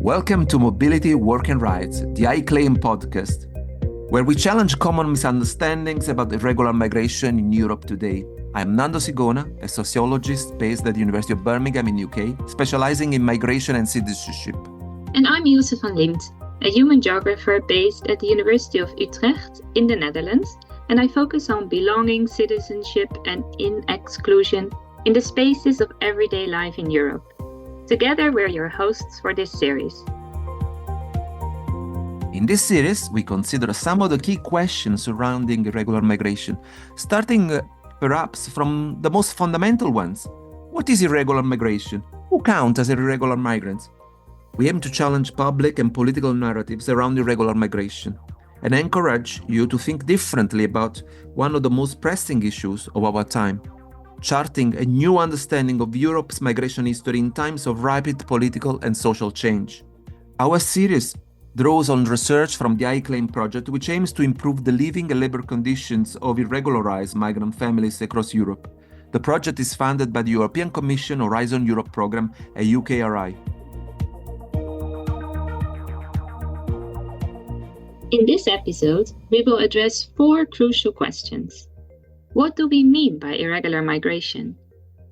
Welcome to Mobility, Work and Rights, the I Claim podcast, where we challenge common misunderstandings about irregular migration in Europe today. I'm Nando Sigona, a sociologist based at the University of Birmingham in UK, specializing in migration and citizenship. And I'm Ilse van Liempt, a human geographer based at the University of Utrecht in the Netherlands, and I focus on belonging, citizenship and exclusion in the spaces of everyday life in Europe. Together, we're your hosts for this series. In this series, we consider some of the key questions surrounding irregular migration, starting perhaps from the most fundamental ones. What is irregular migration? Who count as irregular migrants? We aim to challenge public and political narratives around irregular migration and encourage you to think differently about one of the most pressing issues of our time, charting a new understanding of Europe's migration history in times of rapid political and social change. Our series draws on research from the I Claim project, which aims to improve the living and labor conditions of irregularized migrant families across Europe. The project is funded by the European Commission Horizon Europe programme, a UKRI. In this episode, we will address 4 crucial questions. What do we mean by irregular migration?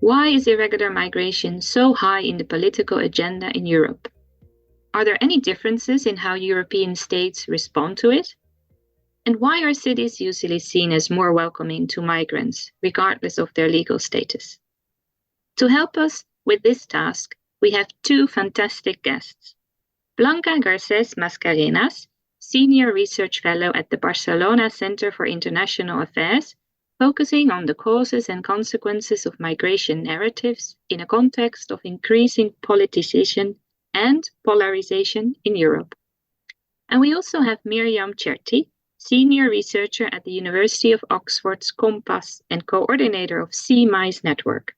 Why is irregular migration so high in the political agenda in Europe? Are there any differences in how European states respond to it? And why are cities usually seen as more welcoming to migrants, regardless of their legal status? To help us with this task, we have 2 fantastic guests. Blanca Garcés Mascareñas, Senior Research Fellow at the Barcelona Centre for International Affairs, focusing on the causes and consequences of migration narratives in a context of increasing politicization and polarization in Europe. And we also have Myriam Cherti, Senior Researcher at the University of Oxford's COMPAS and coordinator of CMIS Network.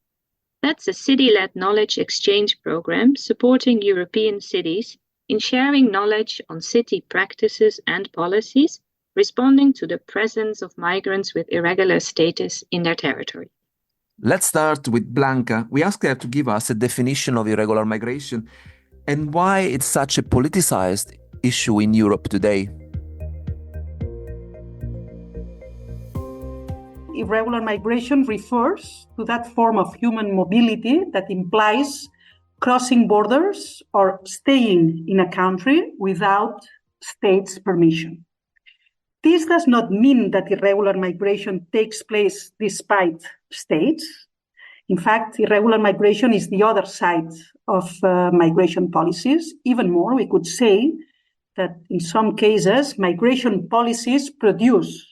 That's a city-led knowledge exchange program supporting European cities in sharing knowledge on city practices and policies, responding to the presence of migrants with irregular status in their territory. Let's start with Blanca. We asked her to give us a definition of irregular migration and why it's such a politicized issue in Europe today. Irregular migration refers to that form of human mobility that implies crossing borders or staying in a country without state's permission. This does not mean that irregular migration takes place despite states. In fact, irregular migration is the other side of migration policies. Even more, we could say that in some cases, migration policies produce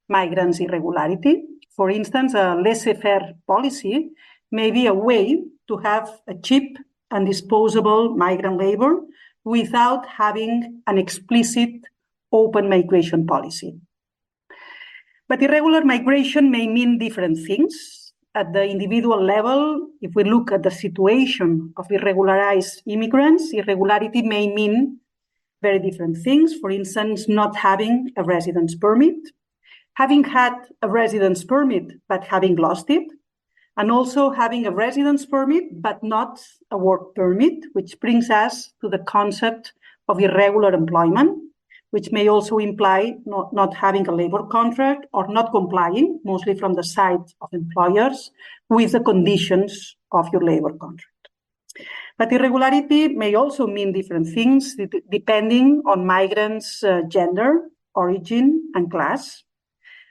migrants' irregularity. For instance, a laissez-faire policy may be a way to have a cheap and disposable migrant labor without having an explicit open migration policy. But irregular migration may mean different things. At the individual level, if we look at the situation of irregularized immigrants, irregularity may mean very different things. For instance, not having a residence permit, having had a residence permit but having lost it, and also having a residence permit but not a work permit, which brings us to the concept of irregular employment, which may also imply not having a labor contract or not complying, mostly from the side of employers, with the conditions of your labor contract. But irregularity may also mean different things depending on migrants' gender, origin, and class.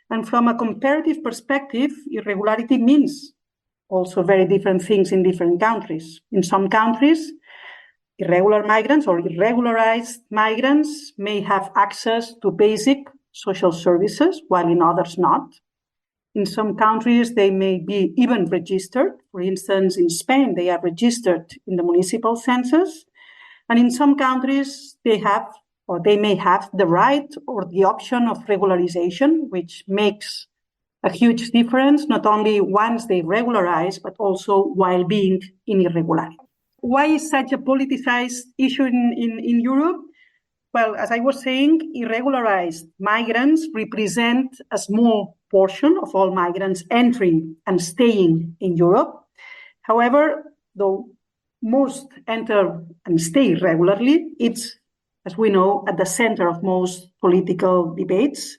And from a comparative perspective, irregularity means also very different things in different countries. In some countries, irregular migrants or irregularized migrants may have access to basic social services, while in others not. In some countries, they may be even registered. For instance, in Spain, they are registered in the municipal census. And in some countries, they may have the right or the option of regularization, which makes a huge difference, not only once they regularize, but also while being in irregularity. Why is such a politicized issue in Europe? Well, as I was saying, irregularized migrants represent a small portion of all migrants entering and staying in Europe. However, though most enter and stay irregularly, it's, as we know, at the center of most political debates.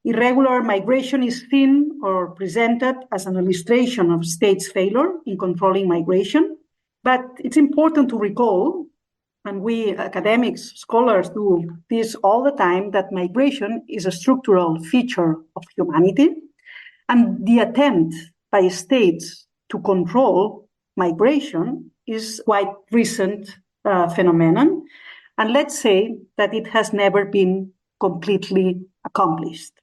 Irregular migration is seen or presented as an illustration of states' failure in controlling migration. But it's important to recall, and we academics, scholars do this all the time, that migration is a structural feature of humanity. And the attempt by states to control migration is quite recent phenomenon. And let's say that it has never been completely accomplished.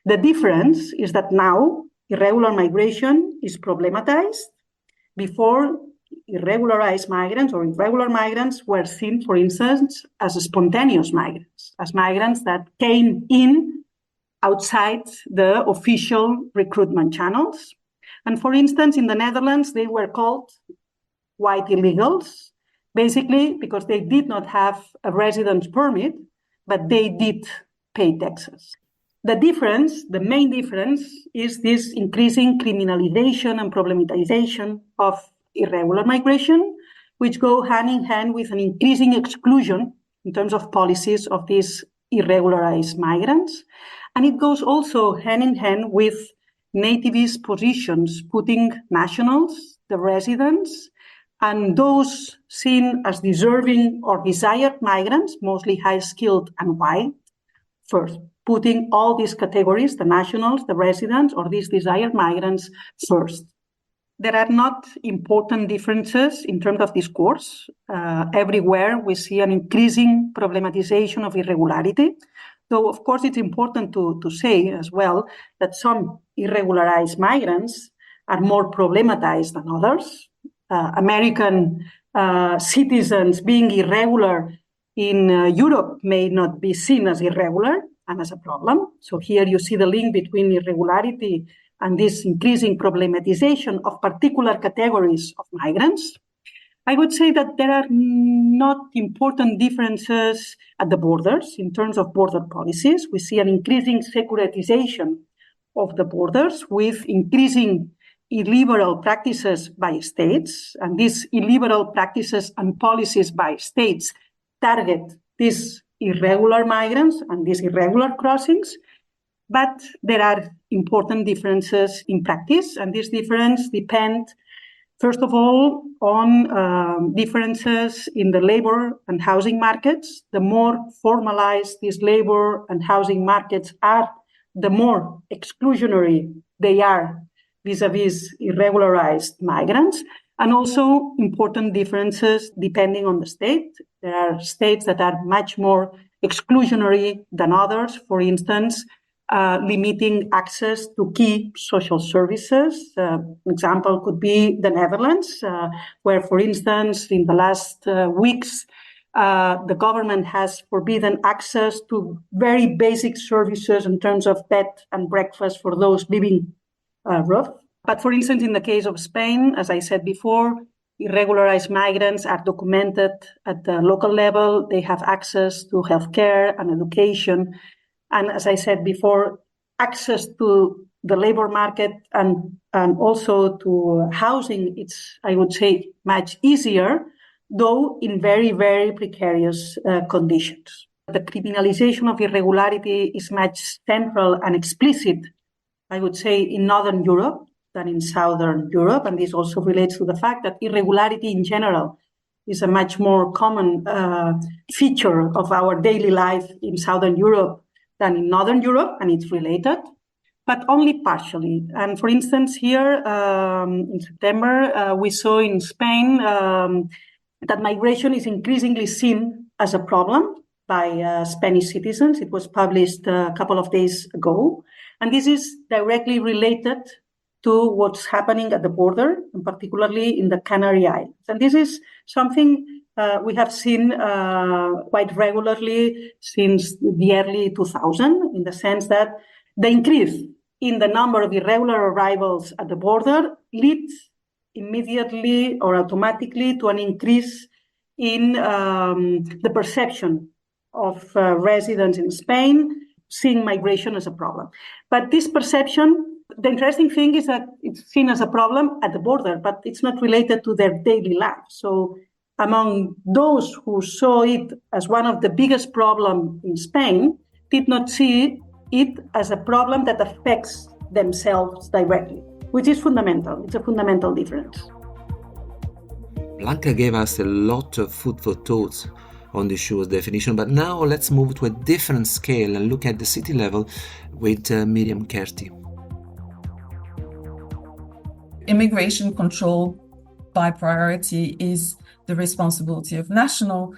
The difference is that now irregular migration is problematized. Before, irregularized migrants or irregular migrants were seen, for instance, as spontaneous migrants, as migrants that came in outside the official recruitment channels. And for instance, in the Netherlands, they were called white illegals, basically because they did not have a residence permit, but they did pay taxes. The difference, the main difference, is this increasing criminalization and problematization of irregular migration, which go hand in hand with an increasing exclusion in terms of policies of these irregularized migrants. And it goes also hand in hand with nativist positions, putting nationals, the residents, and those seen as deserving or desired migrants, mostly high-skilled and white, first, putting all these categories, the nationals, the residents, or these desired migrants first. There are not important differences in terms of discourse. Everywhere we see an increasing problematization of irregularity, though of course it's important to say as well that some irregularized migrants are more problematized than others. American citizens being irregular in Europe may not be seen as irregular and as a problem. So here you see the link between irregularity and this increasing problematization of particular categories of migrants. I would say that there are not important differences at the borders in terms of border policies. We see an increasing securitization of the borders with increasing illiberal practices by states, and these illiberal practices and policies by states target these irregular migrants and these irregular crossings. But there are important differences in practice, and these differences depend, first of all, on differences in the labor and housing markets. The more formalized these labor and housing markets are, the more exclusionary they are vis-a-vis irregularized migrants, and also important differences depending on the state. There are states that are much more exclusionary than others. For instance, limiting access to key social services. An example could be the Netherlands, where, for instance, in the last weeks, the government has forbidden access to very basic services in terms of bed and breakfast for those living rough. But for instance, in the case of Spain, as I said before, irregularized migrants are documented at the local level. They have access to healthcare and education. And as I said before, access to the labor market and also to housing, it's, I would say, much easier, though in very, very precarious conditions. The criminalization of irregularity is much central and explicit, I would say, in Northern Europe than in Southern Europe. And this also relates to the fact that irregularity in general is a much more common feature of our daily life in Southern Europe than in Northern Europe, and it's related, but only partially. And for instance, here in September, we saw in Spain that migration is increasingly seen as a problem by Spanish citizens. It was published a couple of days ago, and this is directly related to what's happening at the border, and particularly in the Canary Islands. And this is something we have seen quite regularly since the early 2000s, in the sense that the increase in the number of irregular arrivals at the border leads immediately or automatically to an increase in the perception of residents in Spain seeing migration as a problem. But this perception the interesting thing is that it's seen as a problem at the border, but it's not related to their daily life. So among those who saw it as one of the biggest problems in Spain, did not see it as a problem that affects themselves directly, which is fundamental. It's a fundamental difference. Blanca gave us a lot of food for thought on the show's definition, but now let's move to a different scale and look at the city level with Myriam Cherti. Immigration control by priority is the responsibility of national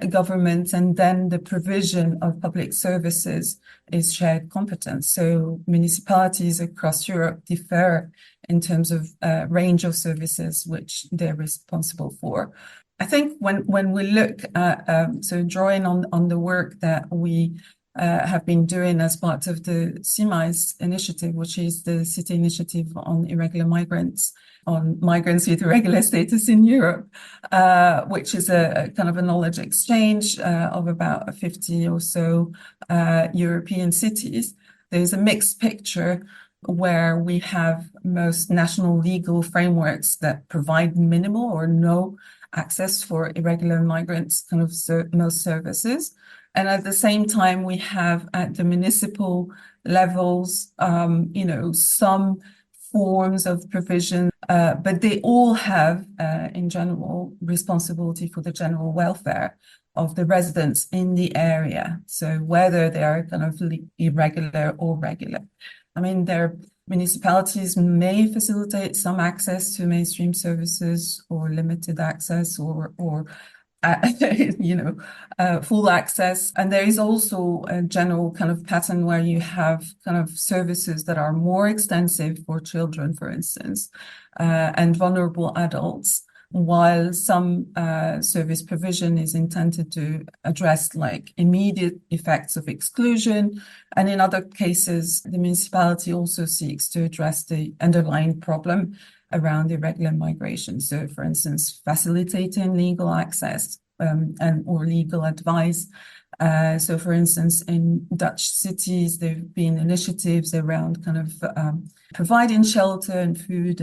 governments, and then the provision of public services is shared competence. So municipalities across Europe differ in terms of range of services which they're responsible for. I think when we look at, so drawing on the work that we have been doing as part of the CIMAIS initiative, which is the City Initiative on Irregular Migrants, on migrants with irregular status in Europe, which is a kind of a knowledge exchange of about 50 or so European cities. There's a mixed picture where we have most national legal frameworks that provide minimal or no access for irregular migrants, kind of most services. And at the same time, we have at the municipal levels, some forms of provision, but they all have, in general, responsibility for the general welfare of the residents in the area. So whether they are kind of irregular or regular. I mean, their municipalities may facilitate some access to mainstream services or limited access or full access. And there is also a general kind of pattern where you have kind of services that are more extensive for children, for instance, and vulnerable adults, while some service provision is intended to address like immediate effects of exclusion. And in other cases, the municipality also seeks to address the underlying problem around irregular migration. So, for instance, facilitating legal access and or legal advice. So, for instance, in Dutch cities, there have been initiatives around kind of providing shelter and food,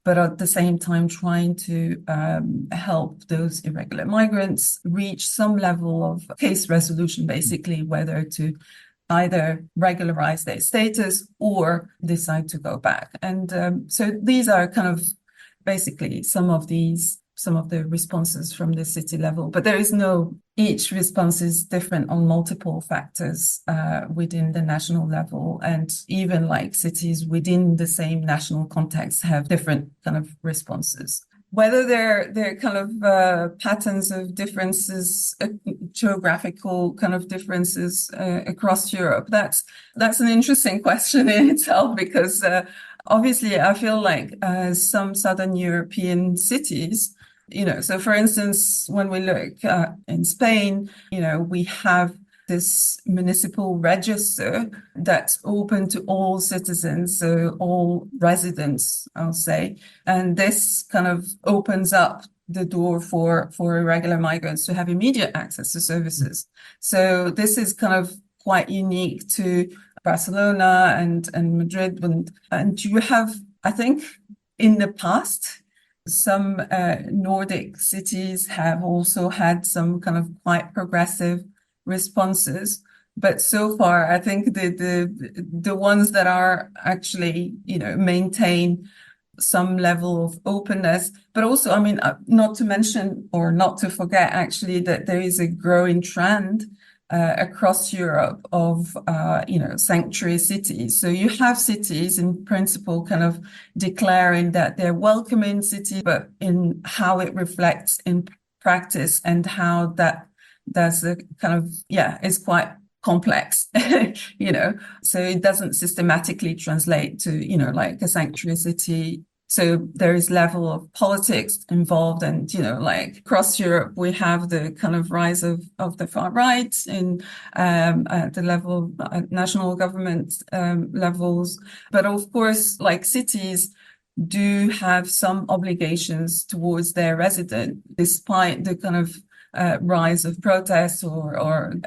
but at the same time trying to help those irregular migrants reach some level of case resolution, basically, whether to either regularize their status or decide to go back. And so these are kind of basically some of the responses from the city level, but each response is different on multiple factors within the national level, and even like cities within the same national context have different kind of responses. Whether they're kind of patterns of differences, geographical kind of differences across Europe, that's an interesting question in itself, because obviously I feel like some Southern European cities, so for instance, when we look in Spain, we have this municipal register that's open to all citizens, so all residents, I'll say. And this kind of opens up the door for irregular migrants to have immediate access to services. So this is kind of quite unique to Barcelona and Madrid. And you have, I think, in the past, some Nordic cities have also had some kind of quite progressive responses, but so far I think the ones that are actually maintain some level of openness, but also, I mean, not to mention or not to forget actually that there is a growing trend across Europe of sanctuary cities. So you have cities in principle kind of declaring that they're welcoming city, but in how it reflects in practice and how that's a kind of, it's quite complex, so it doesn't systematically translate to, like a sanctuary city. So there is level of politics involved, and, across Europe, we have the kind of rise of the far right at the level of national government levels. But of course, like cities do have some obligations towards their resident, despite the kind of rise of protests or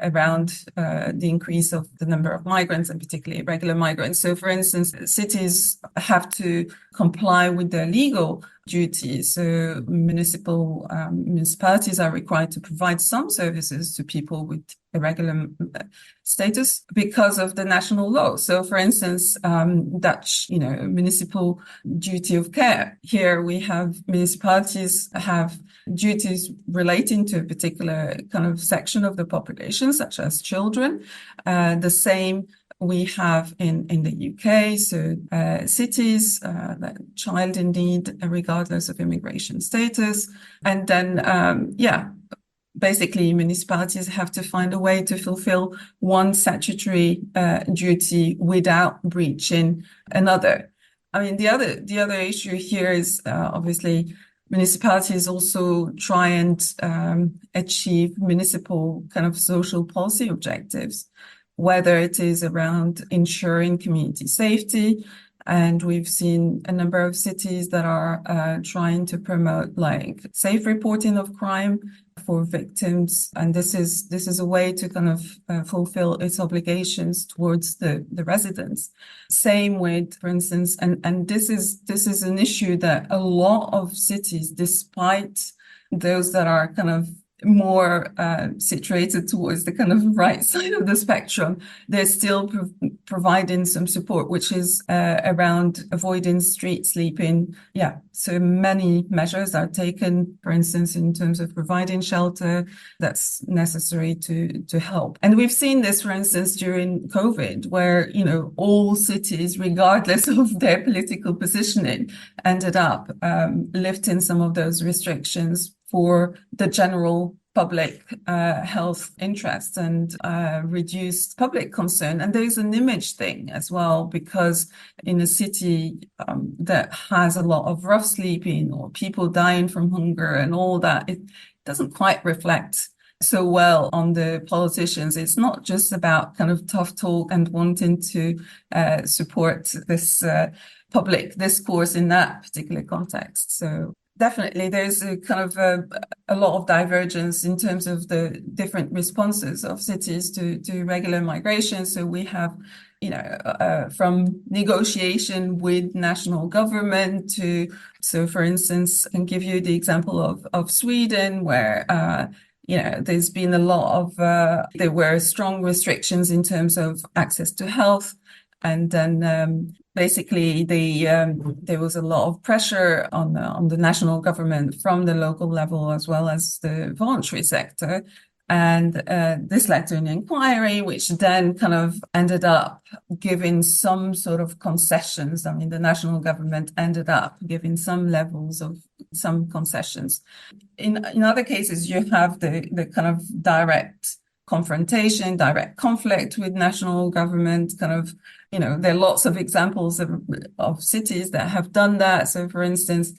around the increase of the number of migrants, and particularly irregular migrants. So, for instance, cities have to comply with their legal duties. So municipalities are required to provide some services to people with irregular status because of the national law. So, for instance, Dutch, municipal duty of care. Here we have municipalities have duties relating to a particular kind of section of the population, such as children. The same we have in the UK, so cities, child in need, regardless of immigration status. And then, basically municipalities have to find a way to fulfill one statutory duty without breaching another. I mean, the other issue here is obviously municipalities also try and achieve municipal kind of social policy objectives, whether it is around ensuring community safety. And we've seen a number of cities that are trying to promote like safe reporting of crime for victims. And this is a way to kind of fulfill its obligations towards the residents. Same with, for instance, and this is an issue that a lot of cities, despite those that are kind of more situated towards the kind of right side of the spectrum, they're still providing some support, which is around avoiding street sleeping. Yeah, so many measures are taken, for instance, in terms of providing shelter that's necessary to help. And we've seen this, for instance, during COVID, where, all cities, regardless of their political positioning, ended up lifting some of those restrictions for the general public health interest and reduced public concern. And there's an image thing as well, because in a city that has a lot of rough sleeping or people dying from hunger and all that, it doesn't quite reflect so well on the politicians. It's not just about kind of tough talk and wanting to support this public discourse in that particular context. So definitely, there's a kind of a lot of divergence in terms of the different responses of cities to irregular migration. So we have, from negotiation with national government so for instance, I can give you the example of Sweden, where there's been a lot of, there were strong restrictions in terms of access to health. And then basically there was a lot of pressure on the national government from the local level as well as the voluntary sector. And this led to an inquiry, which then kind of ended up giving some sort of concessions. I mean, the national government ended up giving some levels of some concessions. In other cases, you have the kind of direct confrontation, direct conflict with national government, kind of, there are lots of examples of cities that have done that. So, for instance,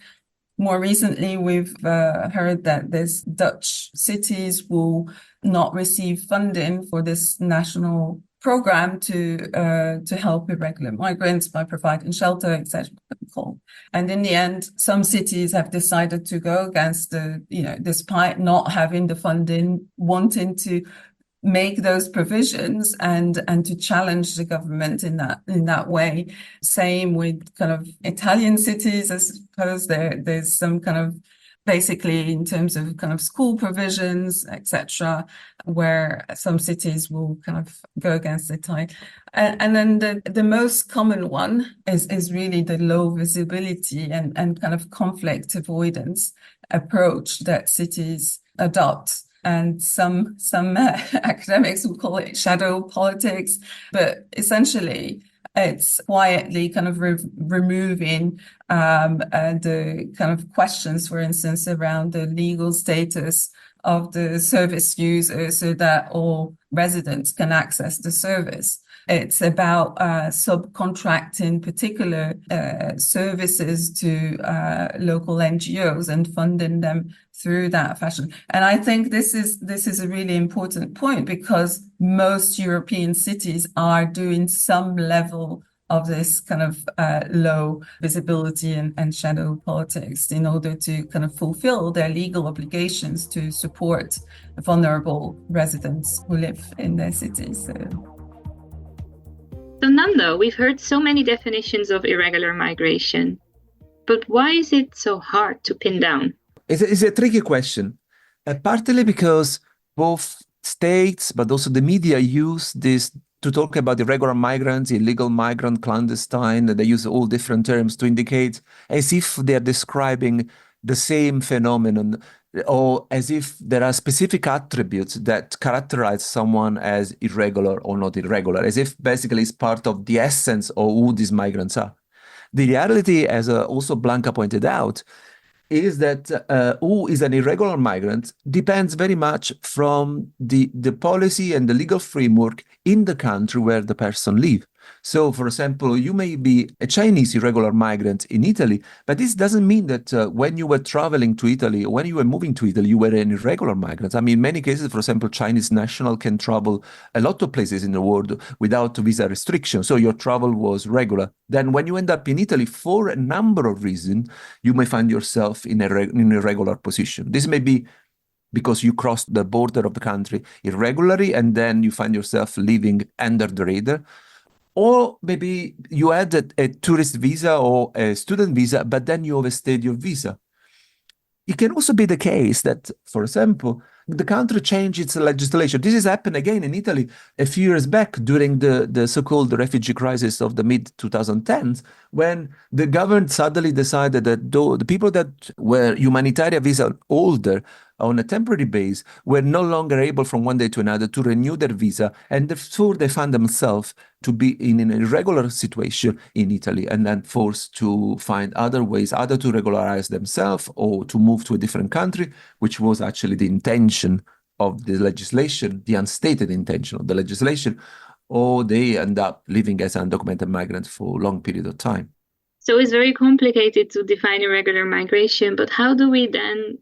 more recently, we've heard that there's Dutch cities will not receive funding for this national program to help irregular migrants by providing shelter, etc. And in the end, some cities have decided to go against despite not having the funding, wanting to make those provisions and to challenge the government in that way. Same with kind of Italian cities. I suppose there's some kind of, basically in terms of kind of school provisions, etc., where some cities will kind of go against the tide. And then the most common one is really the low visibility and kind of conflict avoidance approach that cities adopt. And some academics will call it shadow politics, but essentially it's quietly kind of removing the kind of questions, for instance, around the legal status of the service user so that all residents can access the service. It's about subcontracting particular services to local NGOs and funding them through that fashion. And I think this is a really important point, because most European cities are doing some level of this kind of low visibility and shadow politics in order to kind of fulfill their legal obligations to support vulnerable residents who live in their cities. So Nando, we've heard so many definitions of irregular migration, but why is it so hard to pin down? It's a tricky question, partly because both states, but also the media use this to talk about irregular migrants, illegal migrant, clandestine. They use all different terms to indicate as if they're describing the same phenomenon, or as if there are specific attributes that characterize someone as irregular or not irregular, as if basically it's part of the essence of who these migrants are. The reality, as also Blanca pointed out, is that who is an irregular migrant depends very much from the policy and the legal framework in the country where the person lives. So, for example, you may be a Chinese irregular migrant in Italy, but this doesn't mean that when you were traveling to Italy, or when you were moving to Italy, you were an irregular migrant. I mean, in many cases, for example, Chinese national can travel a lot of places in the world without visa restriction. So your travel was regular. Then when you end up in Italy, for a number of reasons, you may find yourself in an irregular position. This may be because you crossed the border of the country irregularly, and then you find yourself living under the radar. Or maybe you had a tourist visa or a student visa, but then you overstayed your visa. It can also be the case that, for example, the country changed its legislation. This has happened again in Italy a few years back during the so-called refugee crisis of the mid-2010s, when the government suddenly decided that the people that were humanitarian visa holder on a temporary base were no longer able from one day to another to renew their visa, and therefore they found themselves to be in an irregular situation in Italy, and then forced to find other ways, either to regularize themselves or to move to a different country, which was actually the intention of the legislation, the unstated intention of the legislation, or they end up living as undocumented migrants for a long period of time. So it's very complicated to define irregular migration, but how do we then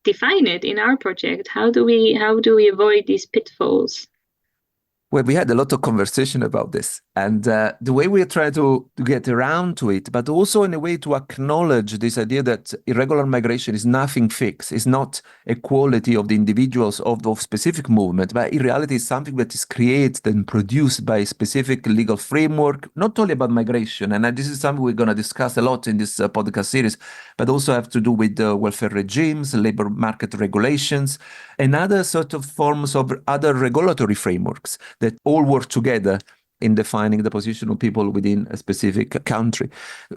define it in our project? How do we avoid these pitfalls? Well, we had a lot of conversation about this, and the way we try to get around to it, but also in a way to acknowledge this idea that irregular migration is nothing fixed. It's not a quality of the individuals of specific movement, but in reality it's something that is created and produced by a specific legal framework, not only about migration, and this is something we're going to discuss a lot in this podcast series, but also have to do with welfare regimes, labor market regulations, and other sort of forms of other regulatory frameworks that all work together in defining the position of people within a specific country.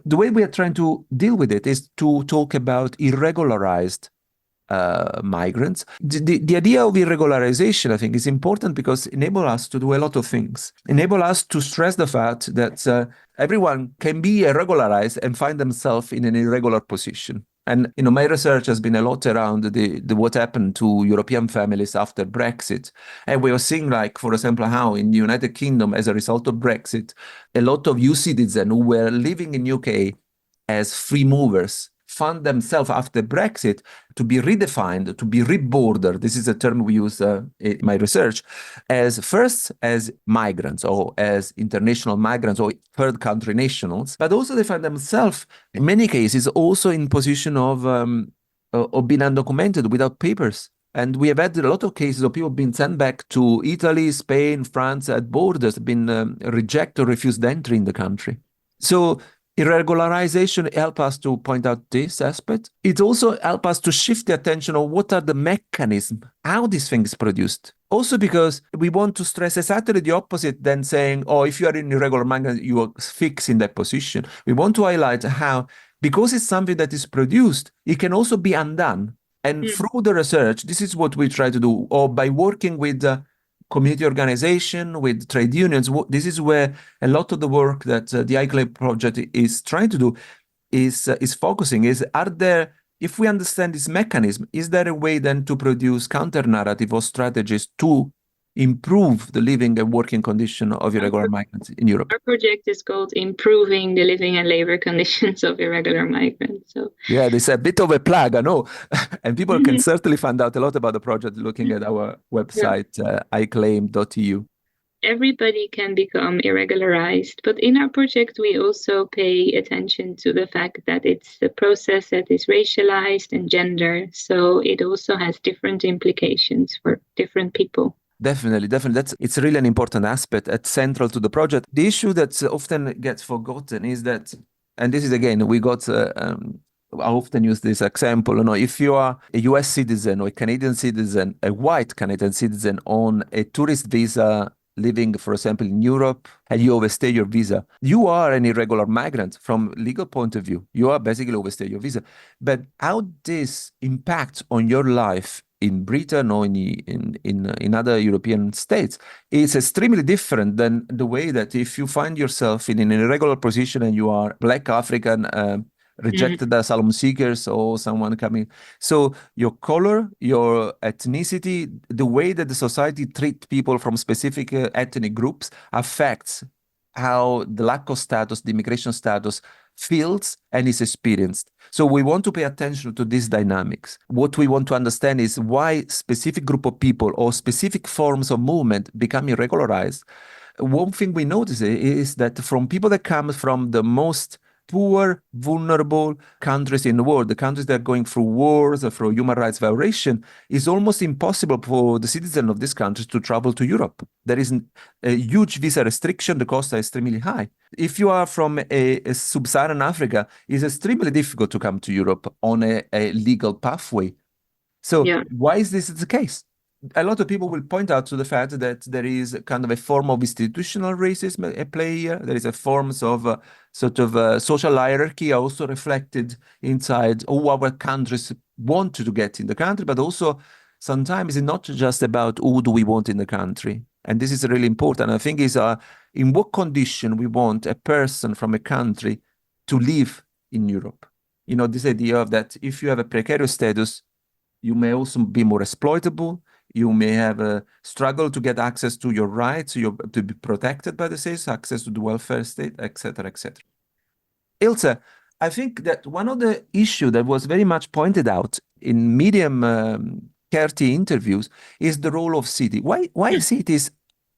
The way we are trying to deal with it is to talk about irregularized migrants. The idea of irregularization, I think, is important because it enables us to do a lot of things. Enable us to stress the fact that everyone can be regularized and find themselves in an irregular position. And my research has been a lot around the what happened to European families after Brexit. And we are seeing, like, for example, how in the United Kingdom, as a result of Brexit, a lot of EU citizens who were living in UK as free movers found themselves after Brexit to be redefined, to be rebordered. This is a term we use in my research, as migrants or as international migrants or third country nationals, but also they find themselves, in many cases, also in position of being undocumented without papers. And we have had a lot of cases of people being sent back to Italy, Spain, France at borders, been rejected or refused entry in the country. So irregularization helps us to point out this aspect. It also helps us to shift the attention on what are the mechanisms, how this thing is produced. Also because we want to stress exactly the opposite than saying, oh, if you are an irregular migrant, you are fixed in that position. We want to highlight how, because it's something that is produced, it can also be undone. And through the research, this is what we try to do, or by working with community organization, with trade unions. This is where a lot of the work that the iClaim project is trying to do is focusing. If we understand this mechanism, is there a way then to produce counter-narrative or strategies to improve the living and working condition of irregular migrants in Europe? Our project is called Improving the Living and Labor Conditions of Irregular Migrants. So yeah, this is a bit of a plug, I know. And people can certainly find out a lot about the project looking at our website, iclaim.eu. everybody can become irregularized. But in our project, we also pay attention to the fact that it's a process that is racialized and gender. So it also has different implications for different people. Definitely. It's really an important aspect. It's central to the project. The issue that often gets forgotten is that, and this is again, I often use this example. If you are a US citizen or a Canadian citizen, a white Canadian citizen on a tourist visa living, for example, in Europe, and you overstay your visa, you are an irregular migrant from legal point of view. You are basically overstay your visa. But how this impacts on your life in Britain or in other European states is extremely different than the way that if you find yourself in an irregular position and you are Black African, rejected asylum seekers or someone coming. So your color, your ethnicity, the way that the society treats people from specific ethnic groups affects how the lack of status, the immigration status feels and is experienced. So we want to pay attention to these dynamics. What we want to understand is why specific group of people or specific forms of movement become irregularized. One thing we notice is that from people that come from the most poor, vulnerable countries in the world, the countries that are going through wars or through human rights violation, it's almost impossible for the citizens of these countries to travel to Europe. There is a huge visa restriction. The costs are extremely high. If you are from a sub-Saharan Africa, it's extremely difficult to come to Europe on a legal pathway. So why is this the case? A lot of people will point out to the fact that there is kind of a form of institutional racism at play here. There is a form of social hierarchy also reflected inside who our countries want to get in the country, but also sometimes it's not just about who do we want in the country. And this is really important. I think is in what condition we want a person from a country to live in Europe. This idea of that if you have a precarious status, you may also be more exploitable. You may have a struggle to get access to your rights, to be protected by the state, access to the welfare state, etc., etc. Ilse, I think that one of the issues that was very much pointed out in Myriam Cherti interviews is the role of city. Why cities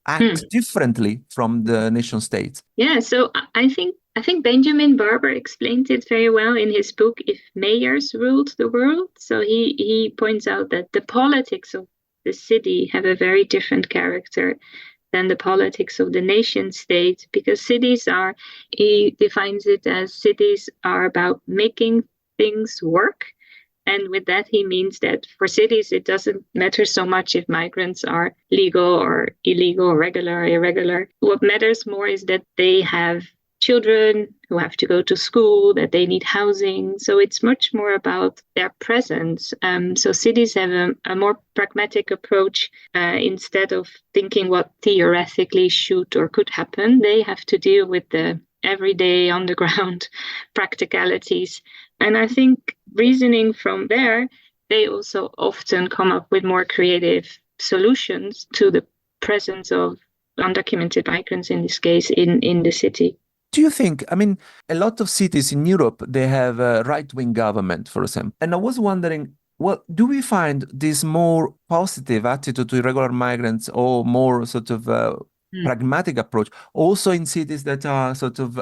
act differently from the nation states? Yeah, so I think Benjamin Barber explained it very well in his book, If Mayors Ruled the World. So he points out that the politics of the city have a very different character than the politics of the nation state, because he defines it as cities are about making things work. And with that, he means that for cities, it doesn't matter so much if migrants are legal or illegal, regular or irregular. What matters more is that they have children who have to go to school, that they need housing. So it's much more about their presence. So cities have a more pragmatic approach. Instead of thinking what theoretically should or could happen, they have to deal with the everyday on the ground practicalities. And I think reasoning from there, they also often come up with more creative solutions to the presence of undocumented migrants, in this case, in the city. Do you think, a lot of cities in Europe, they have a right-wing government, for example. And I was wondering, do we find this more positive attitude to irregular migrants or more pragmatic approach also in cities that are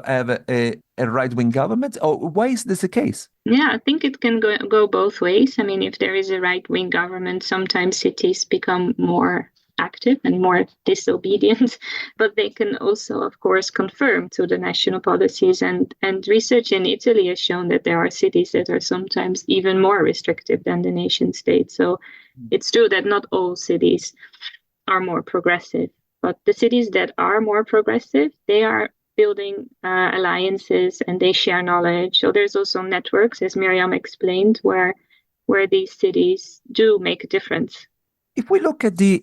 have a right-wing government? Or why is this the case? Yeah, I think it can go both ways. If there is a right-wing government, sometimes cities become more active and more disobedient, but they can also, of course, conform to the national policies. And research in Italy has shown that there are cities that are sometimes even more restrictive than the nation state. So it's true that not all cities are more progressive, but the cities that are more progressive, they are building alliances and they share knowledge. So there's also networks, as Myriam explained, where these cities do make a difference. If we look at the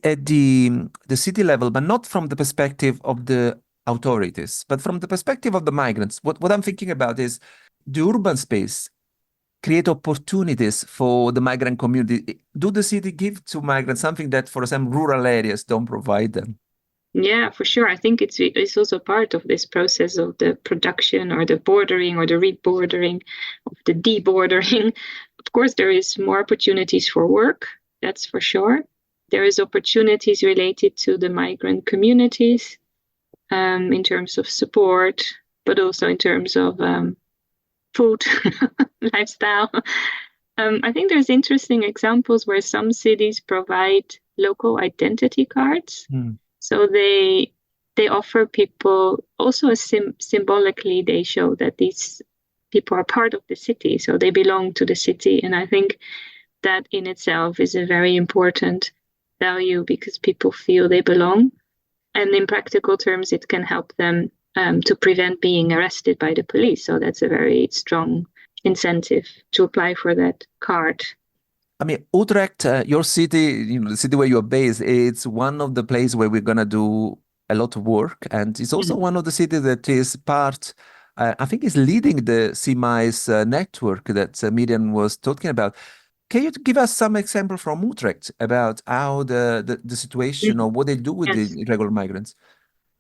city level, but not from the perspective of the authorities, but from the perspective of the migrants, what I'm thinking about is the urban space create opportunities for the migrant community. Do the city give to migrants something that, for some rural areas, don't provide them? Yeah, for sure. I think it's also part of this process of the production or the bordering or the rebordering, of the debordering. Of course, there is more opportunities for work, that's for sure. There is opportunities related to the migrant communities in terms of support, but also in terms of food, lifestyle. I think there's interesting examples where some cities provide local identity cards. So they offer people also symbolically, they show that these people are part of the city, so they belong to the city. And I think that in itself is a very important value because people feel they belong. And in practical terms, it can help them to prevent being arrested by the police. So that's a very strong incentive to apply for that card. I mean, Utrecht, your city, the city where you're based, it's one of the places where we're going to do a lot of work. And it's also one of the cities that is part, I think is leading the CMIS network that Myriam was talking about. Can you give us some example from Utrecht about how the situation or what they do with the irregular migrants?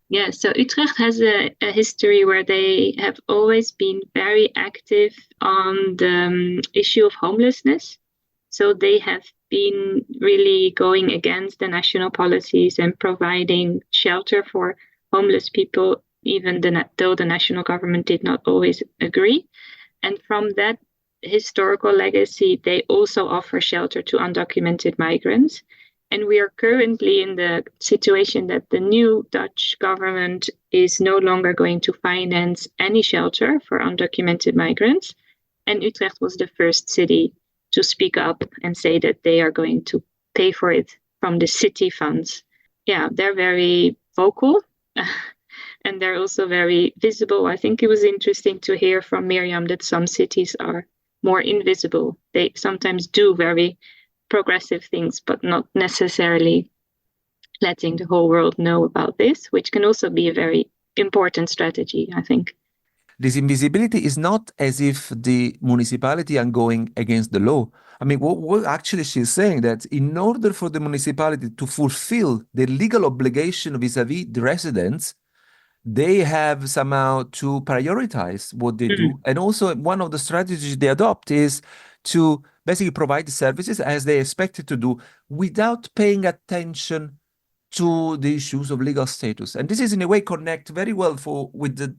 Yeah, so Utrecht has a history where they have always been very active on the issue of homelessness. So they have been really going against the national policies and providing shelter for homeless people, even though the national government did not always agree. And from that historical legacy, they also offer shelter to undocumented migrants. And we are currently in the situation that the new Dutch government is no longer going to finance any shelter for undocumented migrants. And Utrecht was the first city to speak up and say that they are going to pay for it from the city funds. Yeah, they're very vocal and they're also very visible. I think it was interesting to hear from Myriam that some cities are more invisible. They sometimes do very progressive things, but not necessarily letting the whole world know about this, which can also be a very important strategy, I think. This invisibility is not as if the municipality are going against the law. I mean, what actually she's saying that in order for the municipality to fulfill the legal obligation vis-a-vis the residents, they have somehow to prioritize what they do. And also one of the strategies they adopt is to basically provide the services as they expected to do without paying attention to the issues of legal status. And this is in a way connect very well with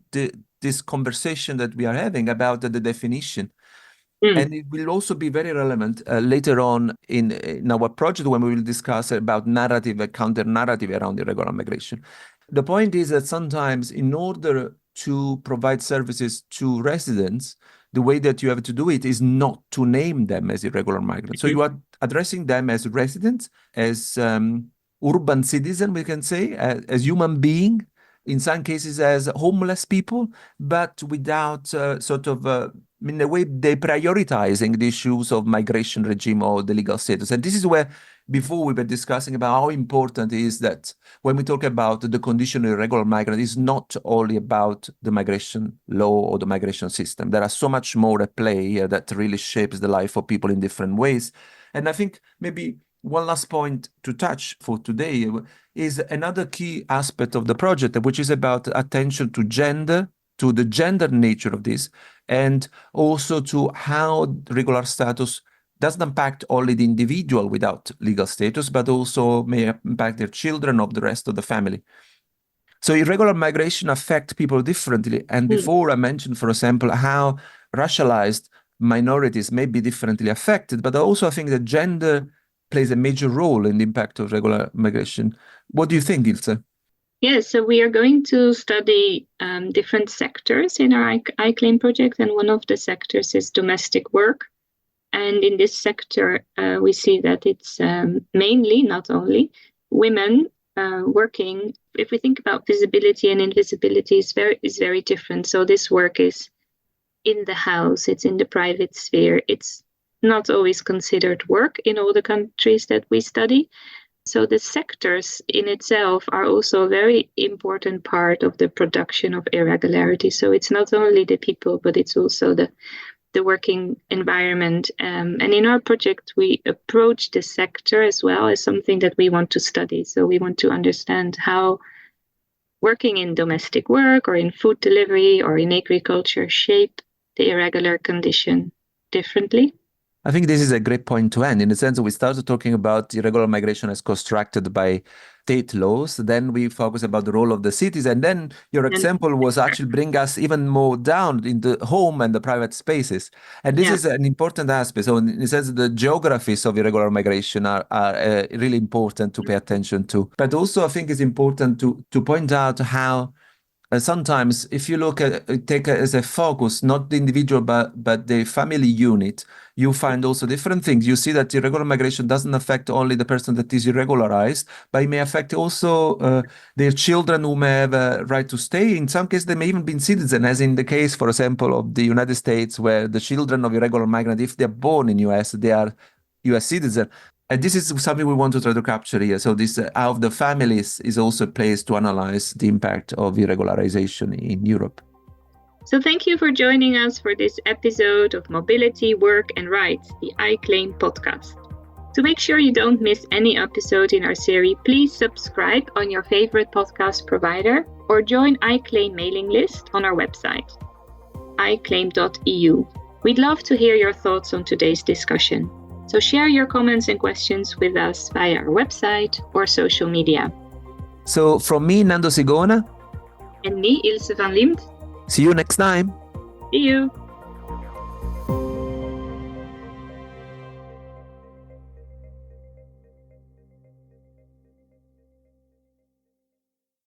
this conversation that we are having about the definition. And it will also be very relevant later on in our project when we will discuss about narrative, a counter narrative around irregular migration. The point is that sometimes in order to provide services to residents, the way that you have to do it is not to name them as irregular migrants. So you are addressing them as residents, as urban citizens, we can say, as human beings, in some cases as homeless people, but without in a way, they're prioritizing the issues of migration regime or the legal status. And this is where, before we were discussing about how important it is that when we talk about the condition of irregular migrant, it's not only about the migration law or the migration system. There are so much more at play here that really shapes the life of people in different ways. And I think maybe one last point to touch for today is another key aspect of the project, which is about attention to gender, to the gender nature of this, and also to how regular status doesn't impact only the individual without legal status, but also may impact their children or the rest of the family. So irregular migration affects people differently. And before I mentioned, for example, how racialized minorities may be differently affected, but also I think that gender plays a major role in the impact of regular migration. What do you think, Ilse? Yes, so we are going to study different sectors in our iClaim project, and one of the sectors is domestic work. And in this sector, we see that it's mainly, not only, women working. If we think about visibility and invisibility, is very different. So this work is in the house, it's in the private sphere. It's not always considered work in all the countries that we study. So the sectors in itself are also a very important part of the production of irregularity. So it's not only the people, but it's also the working environment. And in our project, we approach the sector as well as something that we want to study. So we want to understand how working in domestic work or in food delivery or in agriculture shape the irregular condition differently. I think this is a great point to end. In the sense that we started talking about irregular migration as constructed by state laws, then we focus about the role of the cities, and then your example was actually bring us even more down in the home and the private spaces. And this is an important aspect. So in the sense, the geographies of irregular migration are really important to pay attention to. But also I think it's important to point out how sometimes if you look at take as a focus not the individual but the family unit, you find also different things. You see that irregular migration doesn't affect only the person that is irregularized, but it may affect also their children who may have a right to stay. In some cases they may even be citizens, as in the case, for example, of the United States, where the children of irregular migrants, if they're born in US, they are US citizens. And this is something we want to try to capture here. So this how the families is also a place to analyze the impact of irregularization in Europe. So thank you for joining us for this episode of Mobility, Work and Rights, the iClaim podcast. To make sure you don't miss any episode in our series, please subscribe on your favorite podcast provider or join iClaim mailing list on our website, iclaim.eu. We'd love to hear your thoughts on today's discussion. So share your comments and questions with us via our website or social media. So from me, Nando Sigona. And me, Ilse van Liempt. See you next time. See you.